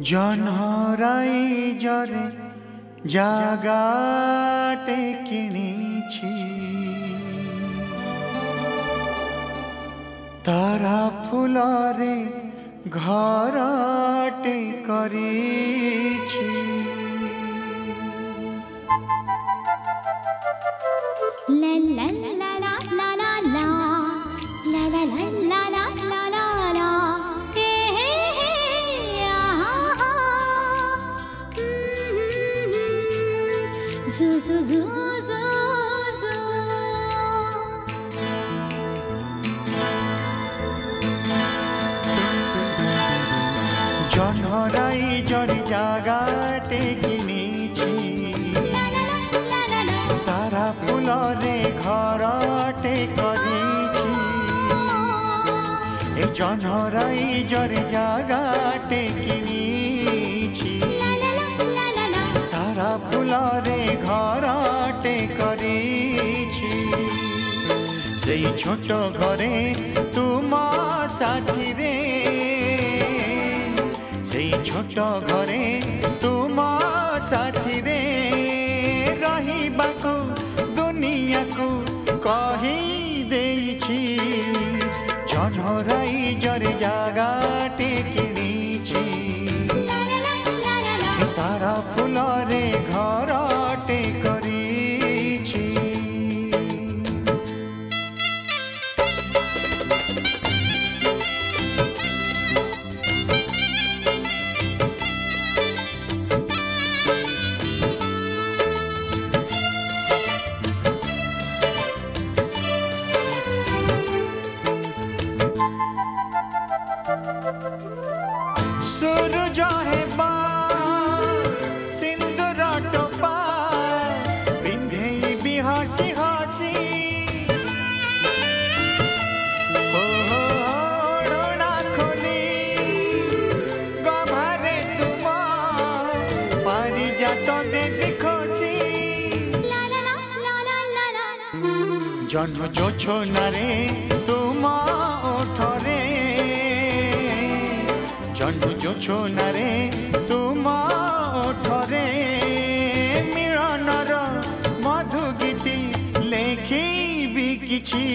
জনহরাই জরে জাগাটে কিনিছি তারা ফুলরে ঘরটে করিছি লা লা লা লা লা লা লা লা লা লা লা লা লা লা হে হে হে আহা জু জু জু জু জু জনহরাই জরে জাগাটে কিনিছি তারা ফুলরে ঘরটে করিছি এই জনহরাই জরে জাগাটে কিনিছি তারা ফুলরে ঘরটে করিছি সেই ছোট ঘরে তুম সাথী রে সেই ছোট ঘরে তুম সাথী রে রহিবাকু দুনিয়াকু কহি দেইছি জনহরাই জরে জাগাটে কিনিছি তারা ফুলরে ঘরটে করিছি सूरज हेबा सिंदूर टोपा पिंधे भी हसी हसी हो डोला खोली गभारे तुम पारिजात देखी खुशी जन्म जो छोनारे तुम ओठरे जन्म जो छोनारे तुम ओठरे मिलनर मधु गीति लेखिबी किछि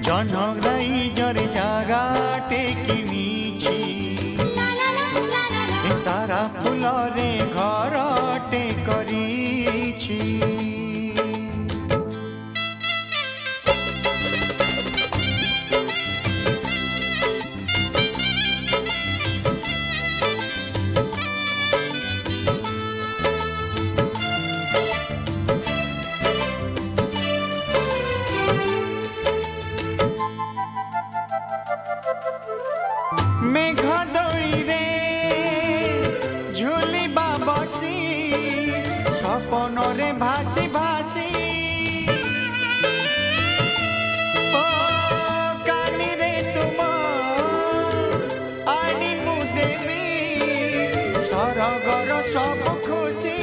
जनहराई जरे जागाटे किनिछि तारा फुलरे घरटे करिछि मेघदोली रे झुलिबा बसी सपन रे भासी भासी ओ कानी रे तुम आनी मु देवी सरगर सब खुशी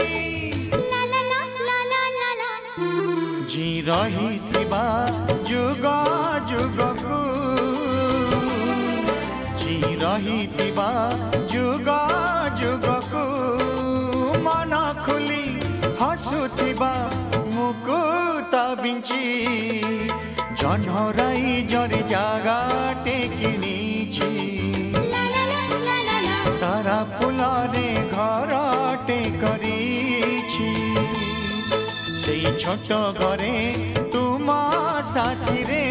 जी रही थिबा जुग जुगकू रही थिबा जुग जुगकू मन खुली हसुथिबा मुकुत बिंची जनहराई जरे जागाटे किनिछि तारा फुलरे घरटे करिछि सेई छोट घरे तुम साथी रे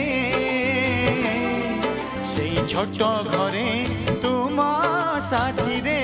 সেই ছোট ঘরে তুম সাথী রে